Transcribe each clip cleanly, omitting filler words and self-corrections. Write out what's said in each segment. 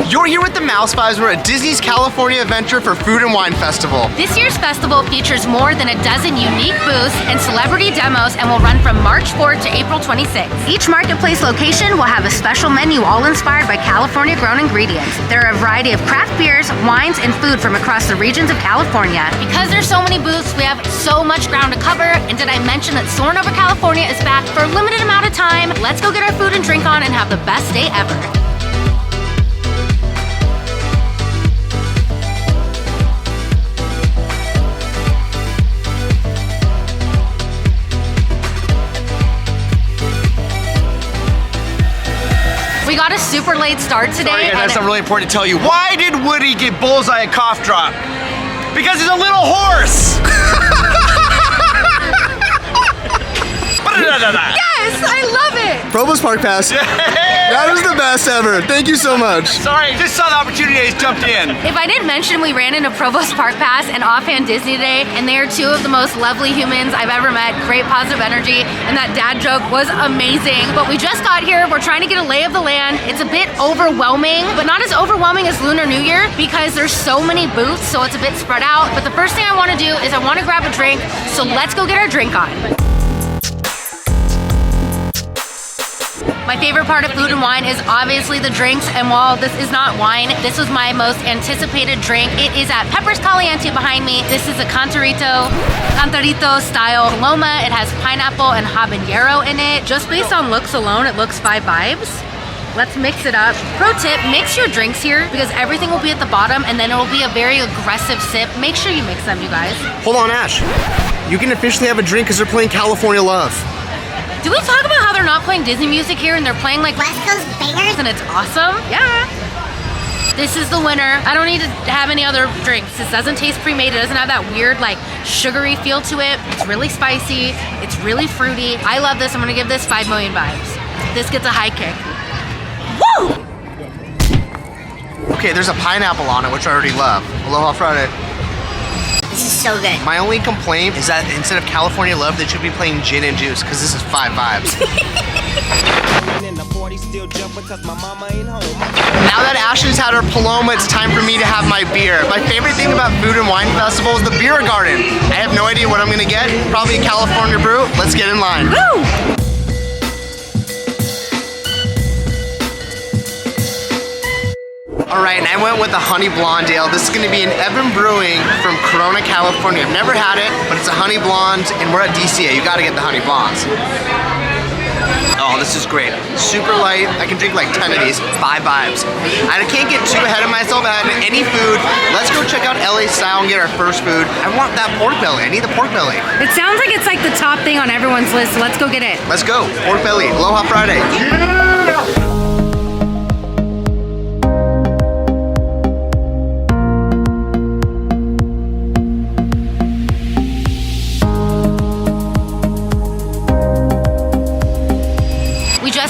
You're here with the Mouse Vibes. We're at Disney's California Adventure for Food and Wine Festival. This year's festival features more than a dozen unique booths and celebrity demos and will run from March 4th to April 26th. Each marketplace location will have a special menu all inspired by California-grown ingredients. There are a variety of craft beers, wines, and food from across the regions of California. Because there's so many booths, we have so much ground to cover. And did I mention that Soarin Over California is back for a limited amount of time? Let's go get our food and drink on and have the best day ever. We got a super late start today. Sorry, guys, that's something really important to tell you. Why did Woody get bullseye a cough drop? Because he's a little horse. Yes, I love it. Provost Park Pass. That was the best ever. Thank you so much. Sorry, just saw the opportunity, I just jumped in. If I didn't mention, we ran into Provost Park Pass and Offhand Disney today, and they are two of the most lovely humans I've ever met. Great positive energy, and that dad joke was amazing. But we just got here. We're trying to get a lay of the land. It's a bit overwhelming, but not as overwhelming as Lunar New Year because there's so many booths, so it's a bit spread out. But the first thing I want to do is I want to grab a drink, so let's go get our drink on. My favorite part of food and wine is obviously the drinks, and while this is not wine, this was my most anticipated drink. It is at Peppers Caliente behind me. This is a Cantarito style Paloma. It has pineapple and habanero in it. Just based on looks alone, it looks 5 vibes. Let's mix it up. Pro tip, mix your drinks here because everything will be at the bottom and then it will be a very aggressive sip. Make sure you mix them, you guys. Hold on, Ash. You can officially have a drink because they're playing California Love. Did we talk about how they're not playing Disney music here and they're playing like West Coast bangers and it's awesome? Yeah. This is the winner. I don't need to have any other drinks. This doesn't taste pre-made. It doesn't have that weird like sugary feel to it. It's really spicy. It's really fruity. I love this. I'm gonna give this 5 million vibes. This gets a high kick. Woo! Okay, there's a pineapple on it, which I already love. Aloha Friday. This is so good. My only complaint is that instead of California Love, they should be playing gin and juice, because this is 5 vibes. Now that Ashley's had her Paloma, it's time for me to have my beer. My favorite thing about Food and Wine Festival is the beer garden. I have no idea what I'm gonna get. Probably a California brew. Let's get in line. Woo! All right, and I went with the Honey Blonde Ale. This is gonna be an Evan Brewing from Corona, California. I've never had it, but it's a Honey Blonde, and we're at DCA. You gotta get the Honey Blondes. Oh, this is great. Super light. I can drink like 10 of these. 5 vibes. I can't get too ahead of myself. I haven't had any food. Let's go check out LA Style and get our first food. I want that pork belly. I need the pork belly. It sounds like it's like the top thing on everyone's list, so let's go get it. Let's go. Pork belly. Aloha Friday. Yeah!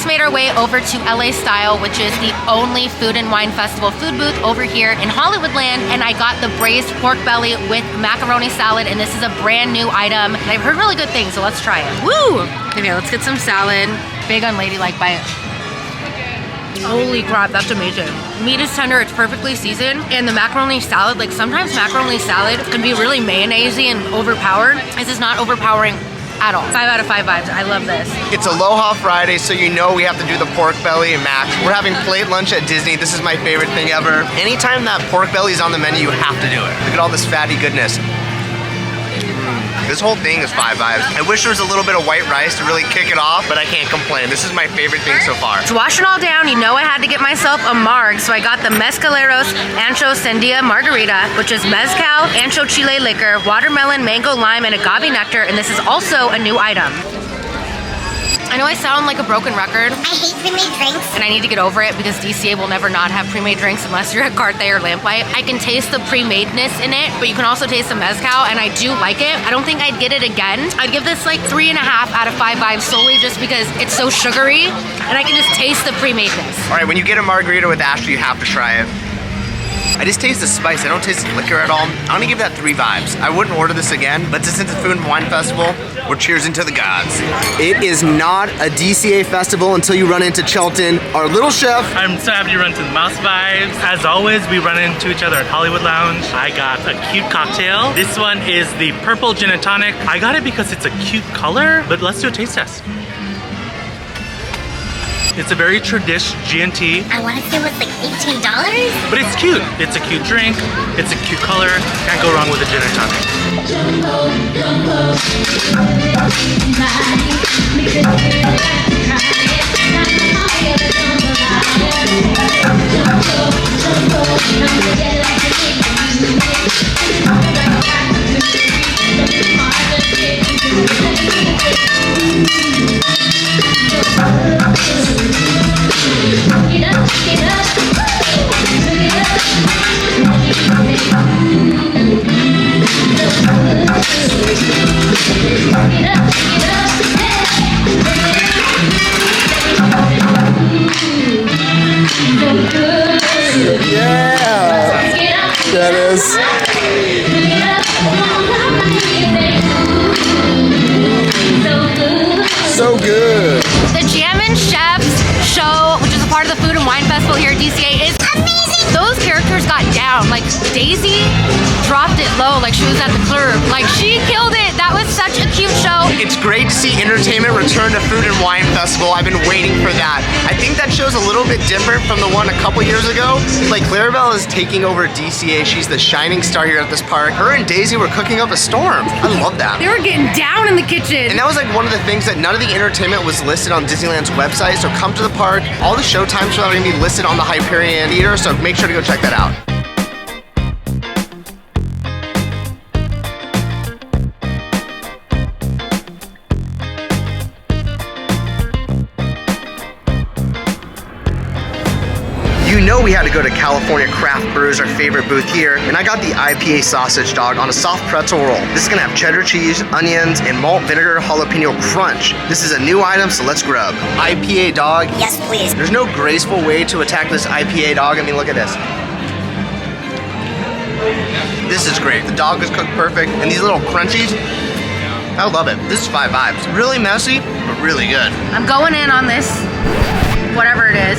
Made our way over to LA Style, which is the only Food and Wine Festival food booth over here in Hollywoodland, and I got the braised pork belly with macaroni salad, and this is a brand new item, and I've heard really good things, so let's try it. Woo! Okay, let's get some salad. Big unladylike bite. Holy crap, that's amazing. Meat is tender, it's perfectly seasoned, and the macaroni salad, like sometimes macaroni salad can be really mayonnaise-y and overpowered. This is not overpowering at all. 5 out of 5 vibes. I love this. It's Aloha Friday, so you know we have to do the pork belly and mac. We're having plate lunch at Disney. This is my favorite thing ever. Anytime that pork belly is on the menu, you have to do it. Look at all this fatty goodness. This whole thing is 5 vibes. I wish there was a little bit of white rice to really kick it off, but I can't complain. This is my favorite thing so far. To wash it all down, you know I had to get myself a marg, so I got the Mezcaleros Ancho Sandia Margarita, which is mezcal, ancho chile liquor, watermelon, mango, lime, and agave nectar, and this is also a new item. I know I sound like a broken record. I hate pre-made drinks. And I need to get over it because DCA will never not have pre-made drinks unless you're at Carthay or Lamplight. I can taste the pre-madeness in it, but you can also taste the mezcal, and I do like it. I don't think I'd get it again. I'd give this like 3.5 out of 5 vibes solely just because it's so sugary, and I can just taste the pre-madeness. All right, when you get a margarita with Ashley, you have to try it. I just taste the spice. I don't taste the liquor at all. I'm gonna give that 3 vibes. I wouldn't order this again, but since it's a food and wine festival, we're cheersing to the gods. It is not a DCA festival until you run into Chelton, our little chef. I'm so happy to run to the Mouse Vibes. As always, we run into each other at Hollywood Lounge. I got a cute cocktail. This one is the purple gin and tonic. I got it because it's a cute color, but let's do a taste test. It's a very traditional G&T. I want to say it was like $18. But it's cute. It's a cute drink. It's a cute color. Can't go wrong with a gin and tonic. That is. So good. The Jammin Chefs show, which is a part of the Food and Wine Festival here at DCA, is amazing. Those characters got down. Like Daisy dropped it low, like she was at the club. Like she killed it. That was such a cute show. It's great to see entertainment return to Food and Wine Festival. I've been waiting for that. I think that show's a little bit different from the one a couple years ago. Like Clarabelle is taking over DCA. She's the shining star here at this park. Her and Daisy were cooking up a storm. I love that. They were getting down in the kitchen. And that was like one of the things that none of the entertainment was listed on Disneyland's website. So come to the park. All the show times are going to be listed on the Hyperion Theater. So make sure to go check that out. You know we had to go to California Craft Brews, our favorite booth here, and I got the IPA sausage dog on a soft pretzel roll. This is gonna have cheddar cheese, onions, and malt vinegar jalapeno crunch. This is a new item, so let's grub. IPA dog. Yes, please. There's no graceful way to attack this IPA dog. I mean, look at this. This is great. The dog is cooked perfect, and these little crunchies, I love it. This is 5 vibes. Really messy, but really good. I'm going in on this, whatever it is.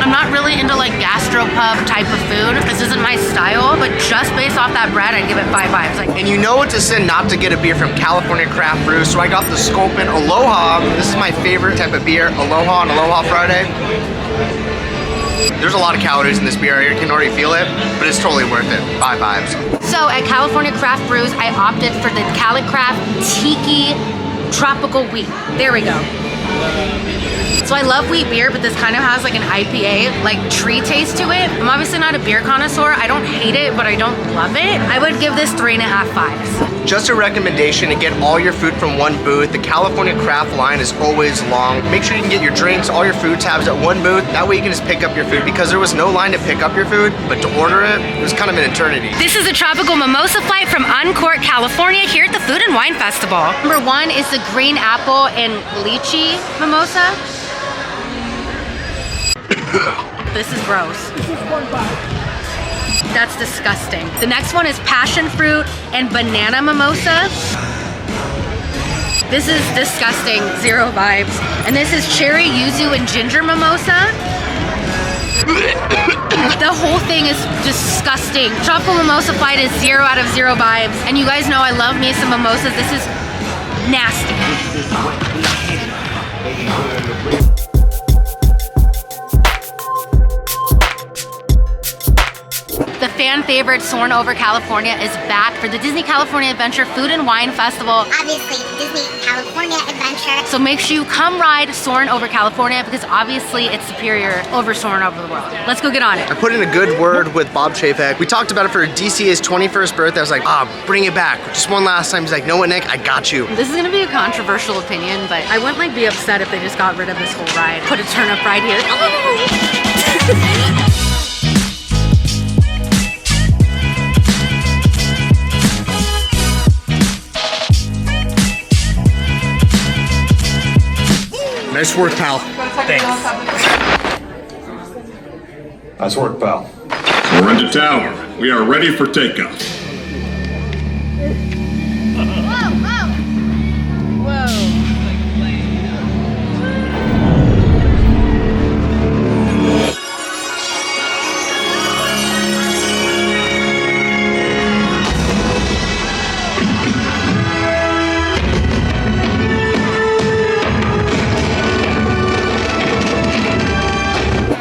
I'm not really into like gastropub type of food. This isn't my style, but just based off that bread, I'd give it 5 vibes. Like, And you know it's a sin not to get a beer from California Craft Brew, so I got the Sculpin Aloha. This is my favorite type of beer, Aloha on Aloha Friday. There's a lot of calories in this beer, you can already feel it, but it's totally worth it. 5 vibes. so at California Craft Brews, I opted for the Cali Craft Tiki Tropical Wheat. There we go. So I love wheat beer, but this kind of has like an IPA, like tree taste to it. I'm obviously not a beer connoisseur. I don't hate it, but I don't love it. I would give this 3.5 vibes. Just a recommendation to get all your food from one booth. The California Craft line is always long. Make sure you can get your drinks, all your food tabs at one booth. That way you can just pick up your food, because there was no line to pick up your food, but to order it, it was kind of an eternity. This is a tropical mimosa flight from Uncork, California, here at the Food and Wine Festival. Number 1 is the green apple and lychee mimosa. This is gross. That's disgusting. The next one is passion fruit and banana mimosa. This is disgusting, 0 vibes. And this is cherry yuzu and ginger mimosa. The whole thing is disgusting. Tropical mimosa flight is 0 out of 0 vibes. And you guys know I love me some mimosas. This is nasty. The fan favorite Soarin Over California is back for the Disney California Adventure Food and Wine Festival. Obviously, Disney California Adventure. So make sure you come ride Soarin Over California, because obviously it's superior over Soarin Over the World. Let's go get on it. I put in a good word with Bob Chapek. We talked about it for DCA's 21st birthday. I was like, bring it back. Just one last time. He's like, know what, Nick? I got you. This is gonna be a controversial opinion, but I wouldn't like be upset if they just got rid of this whole ride. Put a turnip right here. Nice work, pal. Thanks. Nice work, pal. We're into tower. We are ready for takeoff.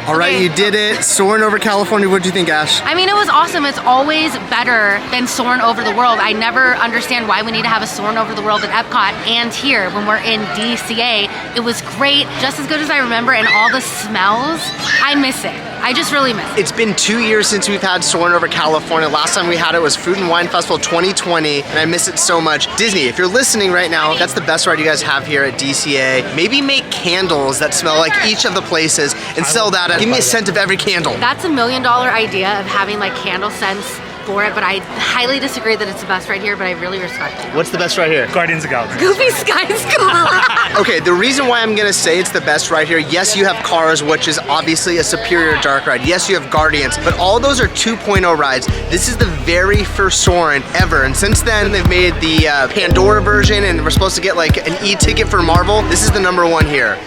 All right, you did it. Soarin' Over California. What'd you think, Ash? I mean, it was awesome. It's always better than Soarin' Over the World. I never understand why we need to have a Soarin' Over the World at Epcot and here when we're in DCA. It was great, just as good as I remember, and all the smells. I miss it. I just really miss it. It's been 2 years since we've had Soarin' Over California. Last time we had it was Food and Wine Festival 2020, and I miss it so much. Disney, if you're listening right now, that's the best ride you guys have here at DCA. Maybe make candles that smell like each of the places and sell that. Give me a scent of every candle. That's $1 million idea of having like candle scents for it, but I highly disagree that it's the best right here, but I really respect it. What's the best right here? Guardians of the Galaxy. Goofy Sky's cool. Okay, the reason why I'm gonna say it's the best right here, yes, you have Cars, which is obviously a superior dark ride. Yes, you have Guardians, but all those are 2.0 rides. This is the very first Soarin' ever, and since then they've made the Pandora version, and we're supposed to get like an e-ticket for Marvel. This is the #1 here.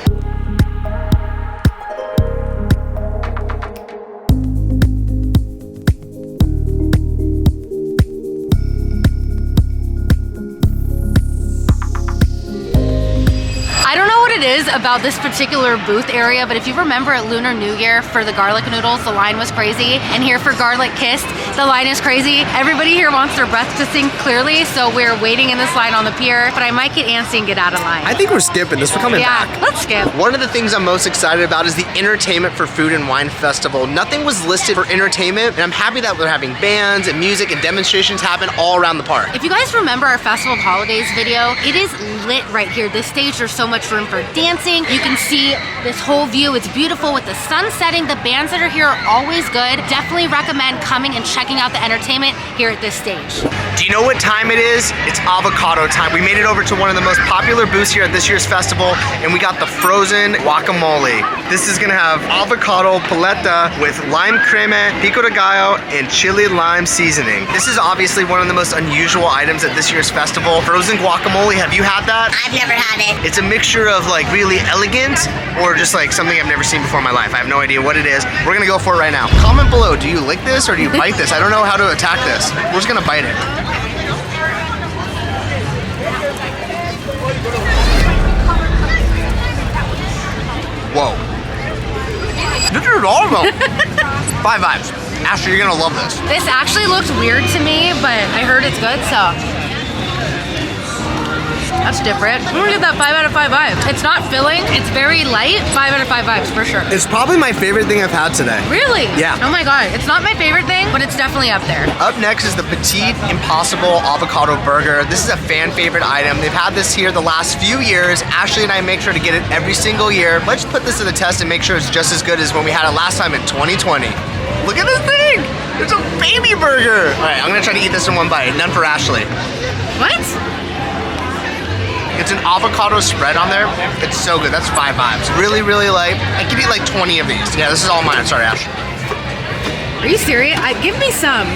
I don't know what it is about this particular booth area, but if you remember at Lunar New Year for the garlic noodles, the line was crazy. And here for Garlic Kissed, the line is crazy. Everybody here wants their breath to sink clearly, so we're waiting in this line on the pier, but I might get antsy and get out of line. I think we're skipping this. We're coming back. Yeah, let's skip. One of the things I'm most excited about is the entertainment for Food and Wine Festival. Nothing was listed for entertainment, and I'm happy that we're having bands and music and demonstrations happen all around the park. If you guys remember our Festival of Holidays video, it is lit right here. This stage, there's so much room for dancing. You can see this whole view. It's beautiful with the sun setting. The bands that are here are always good. Definitely recommend coming and checking out the entertainment here at this stage. Do you know what time it is? It's avocado time. We made it over to one of the most popular booths here at this year's festival, and we got the frozen guacamole. This is gonna have avocado paleta with lime creme, pico de gallo, and chili lime seasoning. This is obviously one of the most unusual items at this year's festival. Frozen guacamole, have you had that? I've never had it. It's a mixture of like really elegant or just like something I've never seen before in my life. I have no idea what it is. We're gonna go for it right now. Comment below, do you lick this or do you bite this? I don't know how to attack this. We're just gonna bite it. Whoa. This is awesome. 5 vibes. Ashley, you're gonna love this. This actually looks weird to me, but I heard it's good, so. That's different. I'm gonna give that 5 out of 5 vibes. It's not filling, it's very light. 5 out of 5 vibes for sure. It's probably my favorite thing I've had today. Really? Yeah. Oh my God, it's not my favorite thing, but it's definitely up there. Up next is the Petite Impossible Avocado Burger. This is a fan favorite item. They've had this here the last few years. Ashley and I make sure to get it every single year. Let's put this to the test and make sure it's just as good as when we had it last time in 2020. Look at this thing! It's a baby burger! All right, I'm gonna try to eat this in one bite. None for Ashley. What? It's an avocado spread on there. It's so good. That's 5 vibes. Really, really light. I could eat like 20 of these. Yeah, this is all mine. Sorry, Ash. Are you serious? Give me some.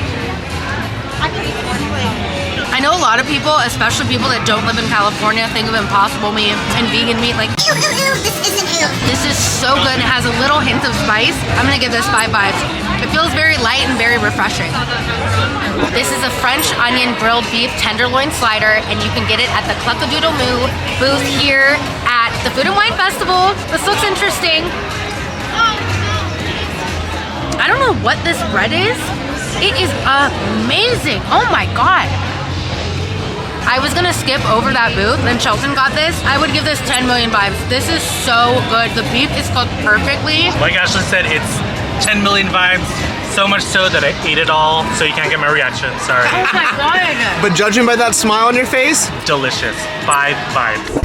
I know a lot of people, especially people that don't live in California, think of Impossible Meat and vegan meat like, Ew, ew, ew, this isn't ew. this is so good. It has a little hint of spice. I'm gonna give this 5 vibes. It feels very light and very refreshing. This is a French onion grilled beef tenderloin slider, and you can get it at the Cluck-a-Doodle Moo booth here at the Food and Wine Festival. This looks interesting. I don't know what this bread is. It is amazing. Oh my God. I was gonna skip over that booth, then Shelton got this. I would give this 10 million vibes. This is so good. The beef is cooked perfectly. Like Ashley said, it's 10 million vibes. So much so that I ate it all, so you can't get my reaction. Sorry. Oh my God. But judging by that smile on your face, Delicious. 5 vibes.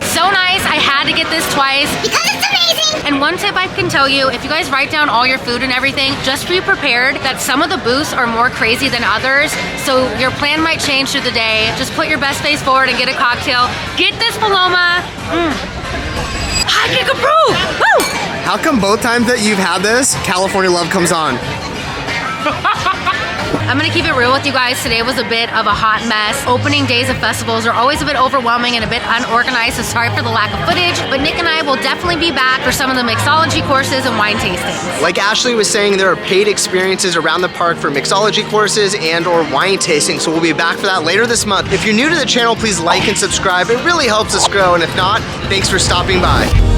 So nice. I had to get this twice. Because it's amazing. And one tip I can tell you, if you guys write down all your food and everything, just be prepared that some of the booths are more crazy than others. So your plan might change through the day. Just put your best face forward and get a cocktail. Get this Paloma. I can approve. Woo! How come both times that you've had this, California Love comes on? I'm gonna keep it real with you guys. Today was a bit of a hot mess. Opening days of festivals are always a bit overwhelming and a bit unorganized, so sorry for the lack of footage. But Nick and I will definitely be back for some of the mixology courses and wine tastings. Like Ashley was saying, there are paid experiences around the park for mixology courses and or wine tasting, so we'll be back for that later this month. If you're new to the channel, please like and subscribe. It really helps us grow, and if not, thanks for stopping by.